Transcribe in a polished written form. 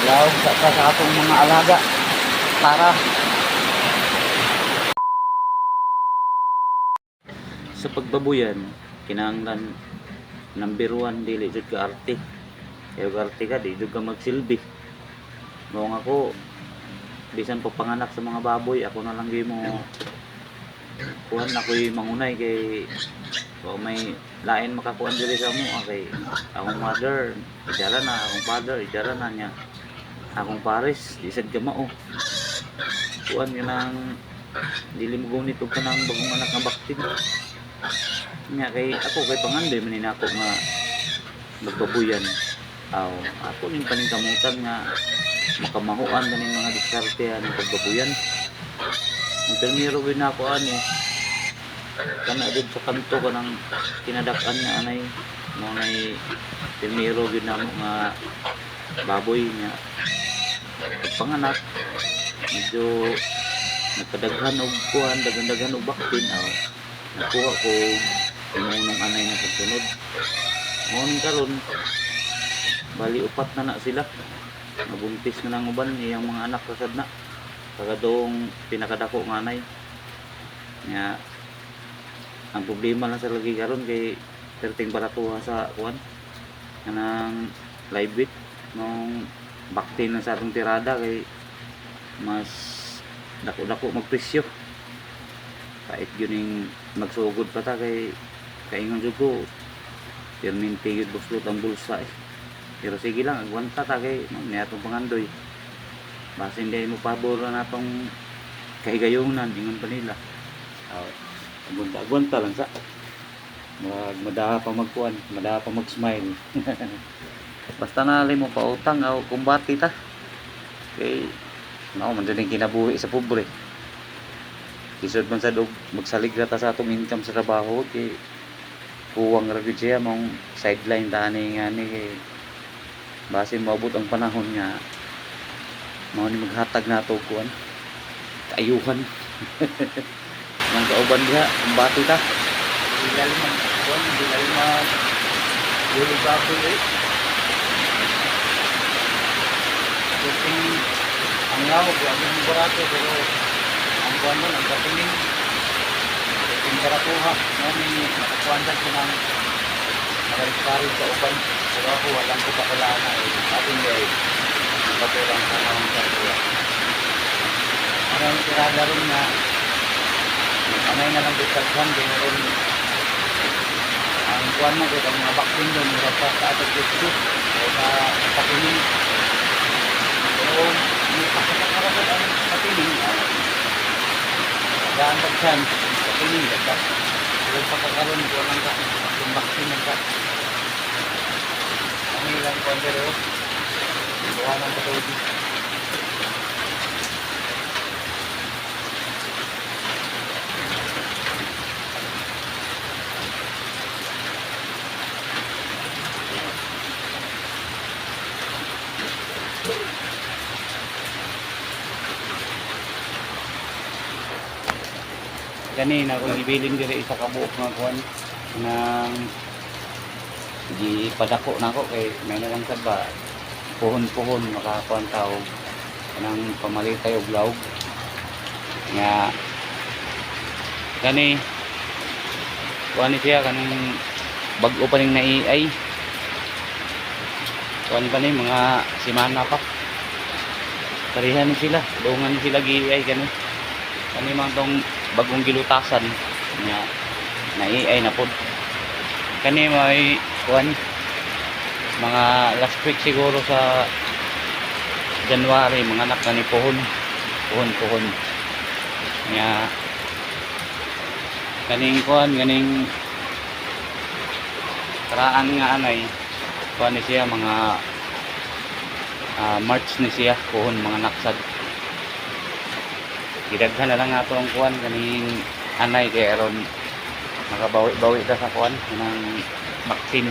Lawag sa atong mga alaga para sa pagbabuyan kinahanglan number 1 dili jud ka arte. Kaya arte ka di jud ka magsilbi. Mao nga ako bisan pa panganak sa mga baboy ako na lang gyud mo kuhan ako'y mangunay kay o may lain makakuan diri sa mo kay akong mother ijara na akong father ijara na niya akong pares di sad ka mao kuan nang dili mo gunit og kanang bagong anak nga baktin nya kay ako kay pangandoy man nako nga magbabuyan aw ako ning paningkamutan nga makamahuan kaning mga diskartehan ng pagbabuyan ang permiro gyud nako ani kana did sa kanto kanang kinadak-an nga anay mo nay permiro gyud namo nga baboy nga panganak medyo nagkadaghan og kuan daghan og baktin aw nakuha ko inunong anay na pagsunod mo ning karon bali upat na sila nabuntis na ng uban iyang mga anak kasad na kagadong pinakadako nga anay nga ang problema lang sa lagi karon kay perting baratuha sa kuan kanang live weight nung baktin na sa atong tirada kay mas dako-dako magpresyo kahit yun yung magsugod pa ta kay kaingon jud ko perminti yun buslot ang bulsa pero sige lang agwanta ta kay may atong pangandoy basta hindi mo pabor na atong kahigayunan ingon pa nila agwanta lang sa madaha pa magkuan madaha pa mag-smile basta nalay mo pautang o kumbati ta kay man din kinabuhi sa pobre isod man sa dog magsalig ta sa atong income sa trabaho kay kuwang ra gyud siya mong sideline tani nga ni kay basin maabot ang panahon nga mao ni maghatag nato kuan kaayuhan nang kauban diha kumbati ta dili man kuan dili man dili ba ko ang lawag ang barato pero ang kuan mo ang katingin yung baratuha no ni nakakuan sa kinang nagarispari sa uban pero ako walang ko pakalaan na ating gay patulang sa mga baratuha ang tirada rin na anay na lang diskarsan ganoon ang kuan mo kaya mga baktin doon murapos sa atong gusto o sa katingin pero may pakakarasan ang katingin daan pagsan katingin dapat pero pakakaroon ko lang ka yung baktin ng ka ang ilang kuan pero buha ng patawid kanina kung ibilin diri sa kabuok nga kuan nang di padako nako kay may nalang sad ba puhon-puhon makakuan tao kanang pamalitay og lawg nga kani kuan ni siya kanang bag-o pa ning naiay kuan pa ni mga simana pa parihan sila dungan sila giay kani man tong bagong gilutasan nga naiay na pod kani may kuan mga last week siguro sa January mga anak na ni puhon nga kaning kuan ganing karaan nga anay kuan ni siya mga March ni siya puhon mga naksad gidaghan na lang ato ang kuan kaning anay kay aron makabawi-bawi ta sa kuan ng vaccine